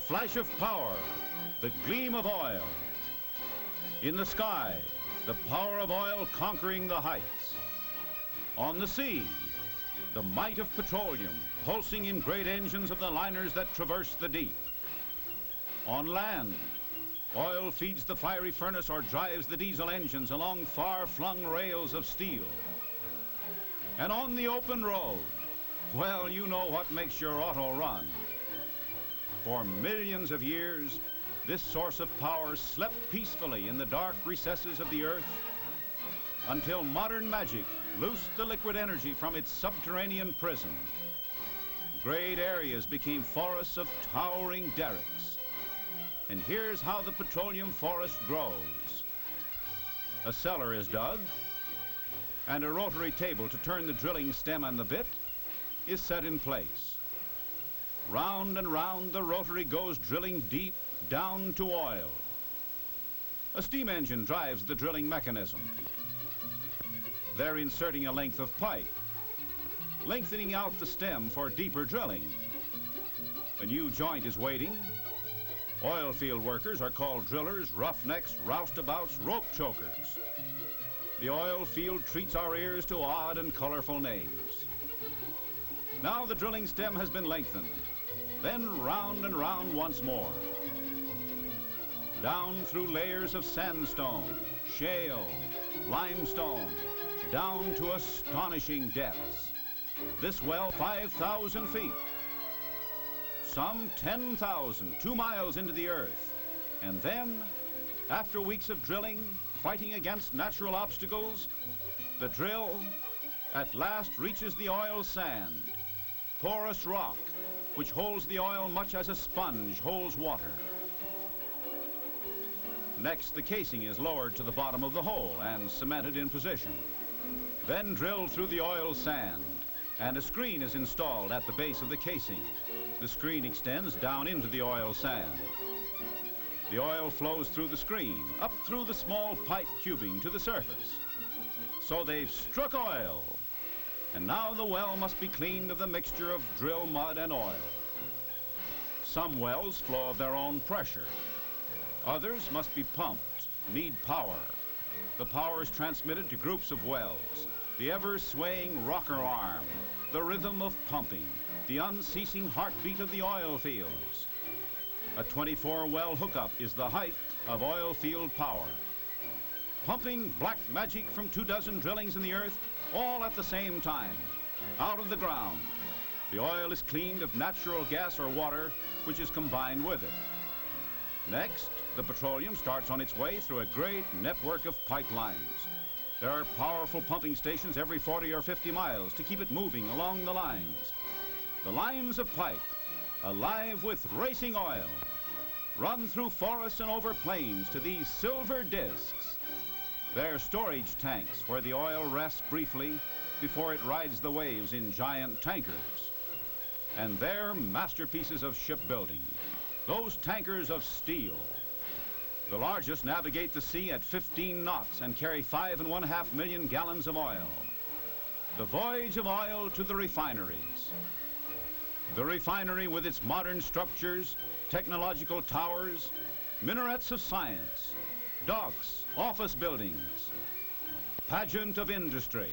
flash of power, the gleam of oil. In the sky, the power of oil conquering the heights. On the sea, the might of petroleum pulsing in great engines of the liners that traverse the deep. On land, oil feeds the fiery furnace or drives the diesel engines along far-flung rails of steel. And on the open road, well, you know what makes your auto run. For millions of years, this source of power slept peacefully in the dark recesses of the earth until modern magic loosed the liquid energy from its subterranean prison. Great areas became forests of towering derricks. And here's how the petroleum forest grows. A cellar is dug, and a rotary table to turn the drilling stem and the bit is set in place. Round and round the rotary goes, drilling deep down to oil. A steam engine drives the drilling mechanism. They're inserting a length of pipe, lengthening out the stem for deeper drilling. A new joint is waiting. Oil field workers are called drillers, roughnecks, roustabouts, rope chokers. The oil field treats our ears to odd and colorful names. Now the drilling stem has been lengthened, then round and round once more. Down through layers of sandstone, shale, limestone, down to astonishing depths. This well 5,000 feet. Some 10,000, 2 miles into the earth. And then, after weeks of drilling, fighting against natural obstacles, the drill at last reaches the oil sand, porous rock, which holds the oil much as a sponge holds water. Next, the casing is lowered to the bottom of the hole and cemented in position. Then drilled through the oil sand, and a screen is installed at the base of the casing. The screen extends down into the oil sand. The oil flows through the screen, up through the small pipe tubing to the surface. So they've struck oil, and now the well must be cleaned of the mixture of drill mud and oil. Some wells flow of their own pressure. Others must be pumped, need power. The power is transmitted to groups of wells, the ever-swaying rocker arm, the rhythm of pumping, the unceasing heartbeat of the oil fields. A 24-well hookup is the height of oil field power. Pumping black magic from 24 drillings in the earth, all at the same time. Out of the ground, the oil is cleaned of natural gas or water, which is combined with it. Next, the petroleum starts on its way through a great network of pipelines. There are powerful pumping stations every 40 or 50 miles to keep it moving along the lines. The lines of pipe, alive with racing oil, run through forests and over plains to these silver discs. They're storage tanks where the oil rests briefly before it rides the waves in giant tankers. And they're masterpieces of shipbuilding, those tankers of steel. The largest navigate the sea at 15 knots and carry 5.5 million gallons of oil. The voyage of oil to the refineries. The refinery with its modern structures, technological towers, minarets of science, docks, office buildings, pageant of industry.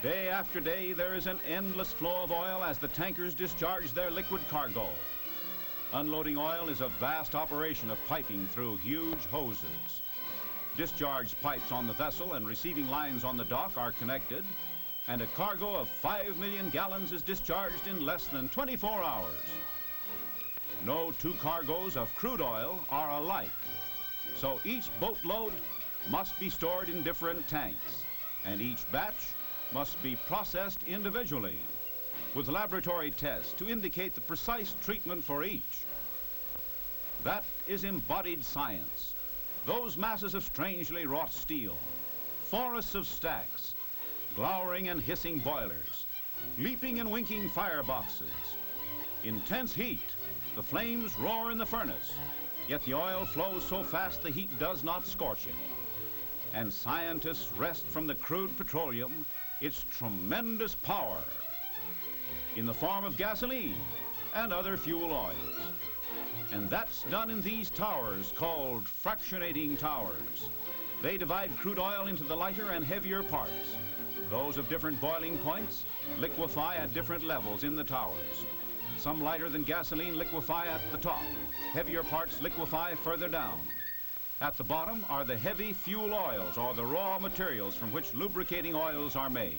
Day after day, there is an endless flow of oil as the tankers discharge their liquid cargo. Unloading oil is a vast operation of piping through huge hoses. Discharged pipes on the vessel and receiving lines on the dock are connected, and a cargo of 5 million gallons is discharged in less than 24 hours. No two cargoes of crude oil are alike, so each boatload must be stored in different tanks, and each batch must be processed individually, with laboratory tests to indicate the precise treatment for each. That is embodied science. Those masses of strangely wrought steel, forests of stacks, glowering and hissing boilers, leaping and winking fireboxes. Intense heat, the flames roar in the furnace, yet the oil flows so fast the heat does not scorch it. And scientists wrest from the crude petroleum its tremendous power in the form of gasoline and other fuel oils. And that's done in these towers called fractionating towers. They divide crude oil into the lighter and heavier parts. Those of different boiling points liquefy at different levels in the towers. Some lighter than gasoline liquefy at the top. Heavier parts liquefy further down. At the bottom are the heavy fuel oils, or the raw materials from which lubricating oils are made.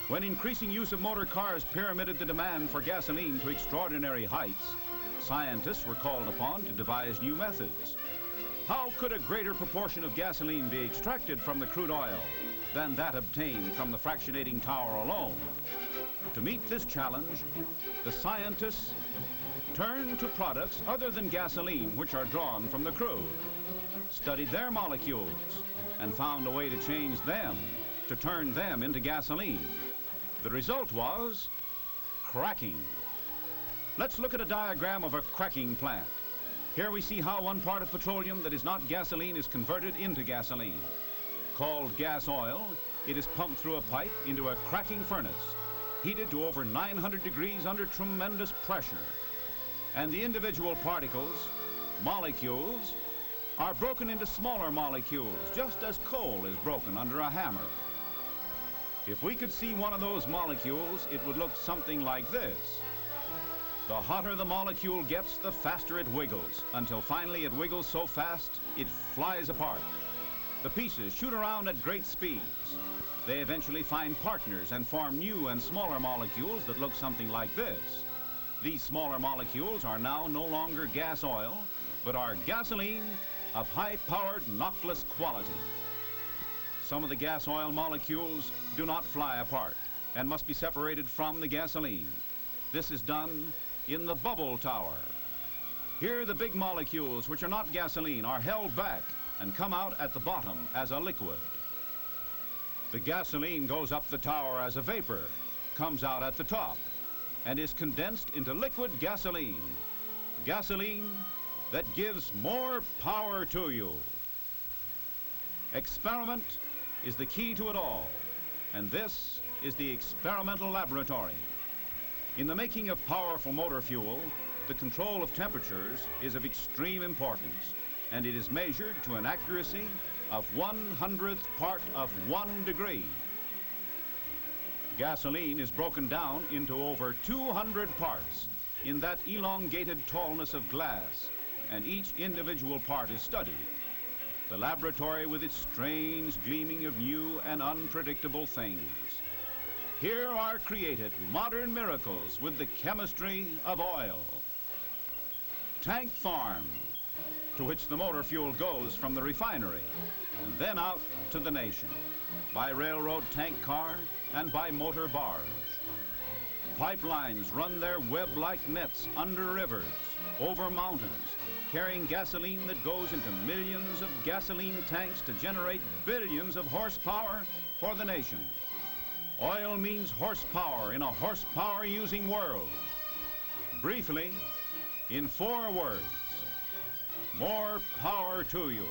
When increasing use of motor cars pyramided the demand for gasoline to extraordinary heights, scientists were called upon to devise new methods. How could a greater proportion of gasoline be extracted from the crude oil than that obtained from the fractionating tower alone? To meet this challenge, the scientists turned to products other than gasoline which are drawn from the crude, studied their molecules, and found a way to change them, to turn them into gasoline. The result was cracking. Let's look at a diagram of a cracking plant. Here we see how one part of petroleum that is not gasoline is converted into gasoline. Called gas oil, it is pumped through a pipe into a cracking furnace, heated to over 900 degrees under tremendous pressure. And the individual particles, molecules, are broken into smaller molecules, just as coal is broken under a hammer. If we could see one of those molecules, it would look something like this. The hotter the molecule gets, the faster it wiggles, until finally it wiggles so fast it flies apart. The pieces shoot around at great speeds. They eventually find partners and form new and smaller molecules that look something like this. These smaller molecules are now no longer gas oil, but are gasoline of high-powered, knockless quality. Some of the gas oil molecules do not fly apart and must be separated from the gasoline. This is done in the bubble tower. Here the big molecules, which are not gasoline, are held back and come out at the bottom as a liquid. The gasoline goes up the tower as a vapor, comes out at the top, and is condensed into liquid gasoline. Gasoline that gives more power to you. Experiment is the key to it all, and this is the experimental laboratory. In the making of powerful motor fuel, the control of temperatures is of extreme importance, and it is measured to an accuracy of 1/100th part of 1 degree. Gasoline is broken down into over 200 parts in that elongated tallness of glass, and each individual part is studied. The laboratory with its strange gleaming of new and unpredictable things. Here are created modern miracles with the chemistry of oil. Tank farm, to which the motor fuel goes from the refinery, and then out to the nation, by railroad tank car and by motor barge. Pipelines run their web-like nets under rivers, over mountains, carrying gasoline that goes into millions of gasoline tanks to generate billions of horsepower for the nation. Oil means horsepower in a horsepower-using world. Briefly, in 4 words, more power to you.